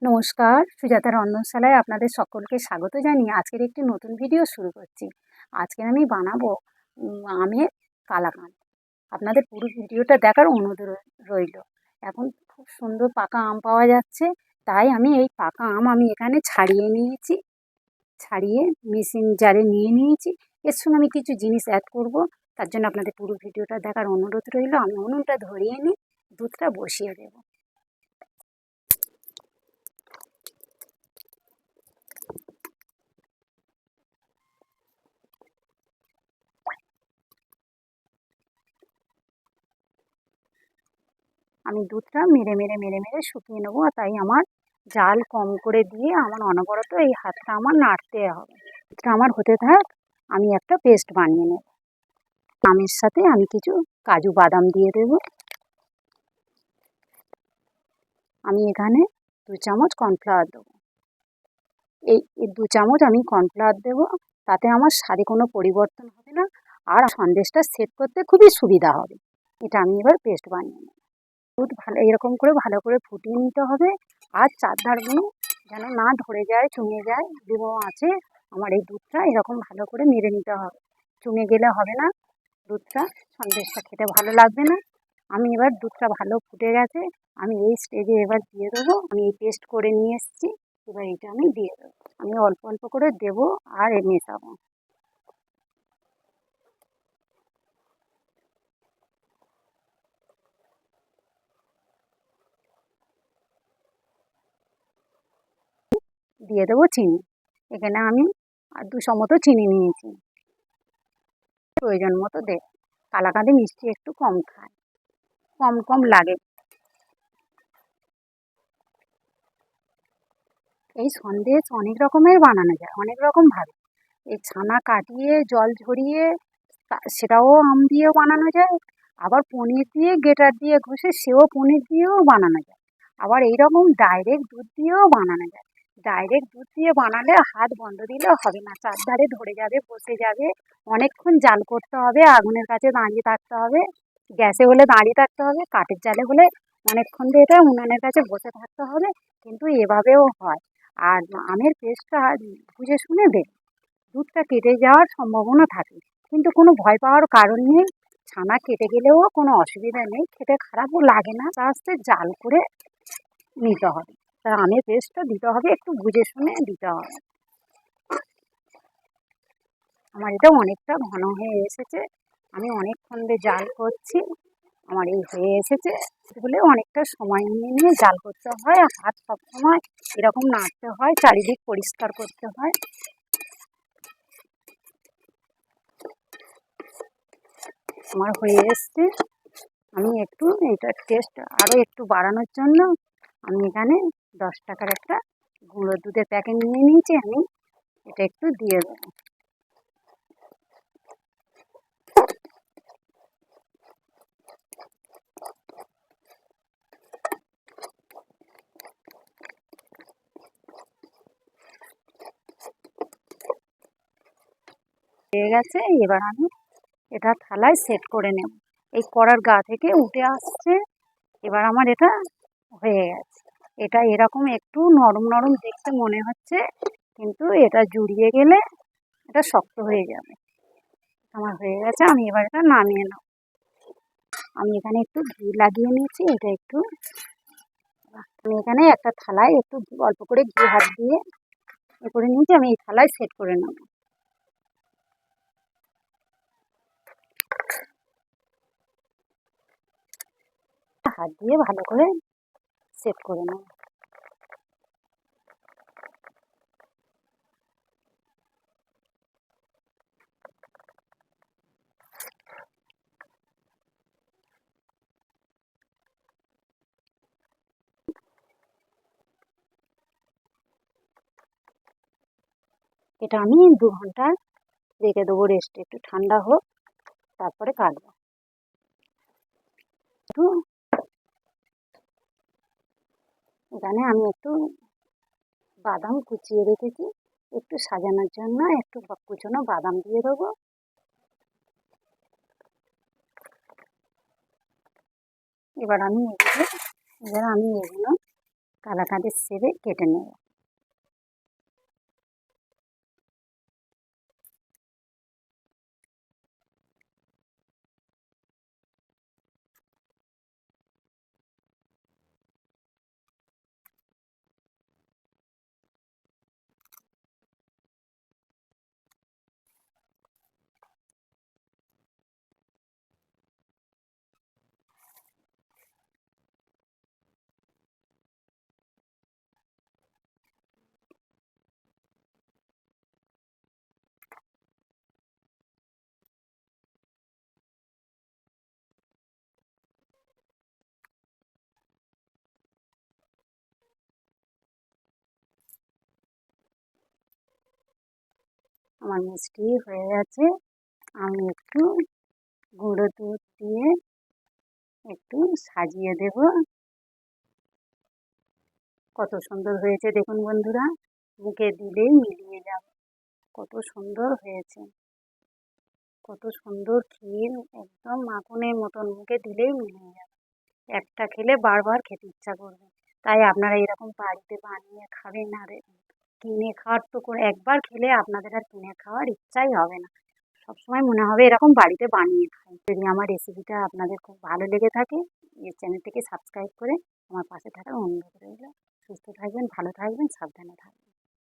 নমস্কার, সুজাতা রন্ধনশালায় আপনাদের সকলকে স্বাগত জানিয়ে আজকের একটি নতুন ভিডিও শুরু করছি। আজকে আমি বানাবো আমের কালাকাঁদ। আপনাদের পুরো ভিডিওটা দেখার অনুরোধ রইল। এখন খুব সুন্দর পাকা আম পাওয়া যাচ্ছে, তাই আমি এই পাকা আম এখানে ছাড়িয়ে নিয়েছি। ছাড়িয়ে মিক্সিং জারে নিয়ে নিয়েছি। এর সঙ্গে আমি কিছু জিনিস অ্যাড করব, তার জন্য আপনাদের পুরো ভিডিওটা দেখার অনুরোধ রইল। আমি উনুনটা ধরিয়ে নিই, দুধটা বসিয়ে দেবো। আমি দুধটা মেরে মেরে শুকিয়ে নেবো, তাই আমার জাল কম করে দিয়ে আমার অনবরত এই হাতটা আমার নাড়তে হবে। দুধটা আমার হতে থাক, আমি একটা পেস্ট বানিয়ে নেব। আমের সাথে আমি কিছু কাজু বাদাম দিয়ে দেব। আমি এখানে 2 চামচ কর্নফ্লাওয়ার দেবো। এই 2 চামচ আমি কর্নফ্লাওয়ার দেবো, তাতে আমার স্বাদে কোনো পরিবর্তন হবে না, আর সন্দেশটা সেট করতে খুবই সুবিধা হবে। এটা আমি এবার পেস্ট বানিয়ে নেব। দুধ এরকম করে ভালো করে ফুটিয়ে নিতে হবে, আর চারধারগুলো যেন না ধরে যায়, চুঙে যায়। দেবো আছে আমার এই দুধটা এরকম ভালো করে নেড়ে নিতে হবে। চুঙে গেলে হবে না, দুধটা সন্দেশটা খেতে ভালো লাগবে না। আমি এবার দুধটা ভালো ফুটে গেছে, আমি এই স্টেজে এবার দিয়ে দেবো। আমি এই পেস্ট করে নিয়ে এসেছি, এবার এটা আমি দিয়ে দেবো। আমি অল্প অল্প করে দেবো আর মেশাবো। দিয়ে দেবো চিনি। এখানে আমি 200 মতো চিনি নিয়েছি। প্রয়োজন মতো দেব। কালাকাঁদে মিষ্টি একটু কম খায়, কম কম লাগে। এই সন্দেশ অনেক রকমের বানানো যায়, অনেক রকমভাবে। এই ছানা কাটিয়ে জল ঝরিয়ে সেটাও আম দিয়েও বানানো যায়। আবার পনির দিয়ে গ্রেটার দিয়ে ঘষে সেও পনির দিয়েও বানানো যায়। আবার এইরকম ডাইরেক্ট দুধ দিয়েও বানানো যায়। ডাইরেক্ট দুধ দিয়ে বানালে হাত বন্ধ দিলেও হবে না, চারধারে ধরে যাবে, বসে যাবে। অনেকক্ষণ জাল করতে হবে, আগুনের কাছে দাঁড়িয়ে থাকতে হবে। গ্যাসে হলে দাঁড়িয়ে থাকতে হবে, কাঠের জালে হলে অনেকক্ষণ ধরে এটা উনানের কাছে বসে থাকতে হবে। কিন্তু এভাবেও হয়। আর আমের পেস্টটা বুঝে শুনে দেবে, দুধটা কেটে যাওয়ার সম্ভাবনা থাকে, কিন্তু কোনো ভয় পাওয়ার কারণ নেই। ছানা কেটে গেলেও কোনো অসুবিধা নেই, খেতে খারাপও লাগে না। আস্তে আস্তে জাল করে নিতে হবে। তা আমের পেস্টটা দিতে হবে, একটু বুঝে শুনে দিতে হবে। আমার এটা অনেকটা ঘন হয়ে এসেছে, আমি অনেকক্ষণ ধরে জাল করছি। আমার এই হয়ে এসেছে বলে অনেকটা সময় নিয়ে নিয়ে জাল করতে হয়, আর হাত সবসময় এরকম নাড়তে হয়, চারিদিক পরিষ্কার করতে হয়। আমার হয়ে এসছে। আমি একটু এটার টেস্ট আরও একটু বাড়ানোর জন্য আমি এখানে 10 টাকার একটা গুঁড়ো দুধের প্যাকেট নিয়ে নিয়েছি, আমি এটা একটু দিয়ে দেবো। হয়ে গেছে, এবার আমি এটা থালায় সেট করে নেব। এই কড়ার গা থেকে উঠে আসছে, এবার আমার এটা হয়ে গেছে। এটা এরকম একটু নরম নরম দেখতে মনে হচ্ছে, কিন্তু এটা জুড়িয়ে গেলে এটা শক্ত হয়ে যাবে। আমার হয়ে গেছে, আমি এবার এটা নামিয়ে নেব। আমি এখানে একটু ঘি লাগিয়ে নিয়েছি, এটা একটু আমি এখানে একটা থালায় একটু অল্প করে ঘি হাত দিয়ে এ করে নিয়েছি, আমি এই থালায় সেট করে নেব। হাত দিয়ে ভালো করে সেট করে নেব। এটা আমি 2 ঘন্টা রেখে দেবো রেস্টে, একটু ঠান্ডা হোক, তারপরে কাটবো। একটু এখানে আমি একটু বাদাম কুচিয়ে রেখেছি, একটু সাজানোর জন্য একটু কুচনো বাদাম দিয়ে দেবো। এবার আমি এগুলো কালাকাঁদের শেপে কেটে নেব। আমার মিষ্টি হয়ে গেছে। আমি একটু গুঁড়ো দুধ দিয়ে একটু সাজিয়ে দেব। কত সুন্দর হয়েছে দেখুন বন্ধুরা, মুখে দিলেই মিলিয়ে যাবে। কত সুন্দর হয়েছে, কত সুন্দর ক্ষীর, একদম মাখনের মতন, মুখে দিলেই মিলিয়ে যাবে। একটা খেলে বারবার খেতে ইচ্ছা করবে। তাই আপনারা এরকম বাড়িতে বানিয়ে খাবেন। আর কিনে খাওয়ার তো একবার খেলে আপনাদের আর কিনে খাওয়ার ইচ্ছাই হবে না। সবসময় মনে হবে এরকম বাড়িতে বানিয়ে খাই। যদি আমার রেসিপিটা আপনাদের খুব ভালো লেগে থাকে, এই চ্যানেলটিকে সাবস্ক্রাইব করে আমার পাশে থাকার অনুরোধ রইল। সুস্থ থাকবেন, ভালো থাকবেন, সাবধানে থাকবেন।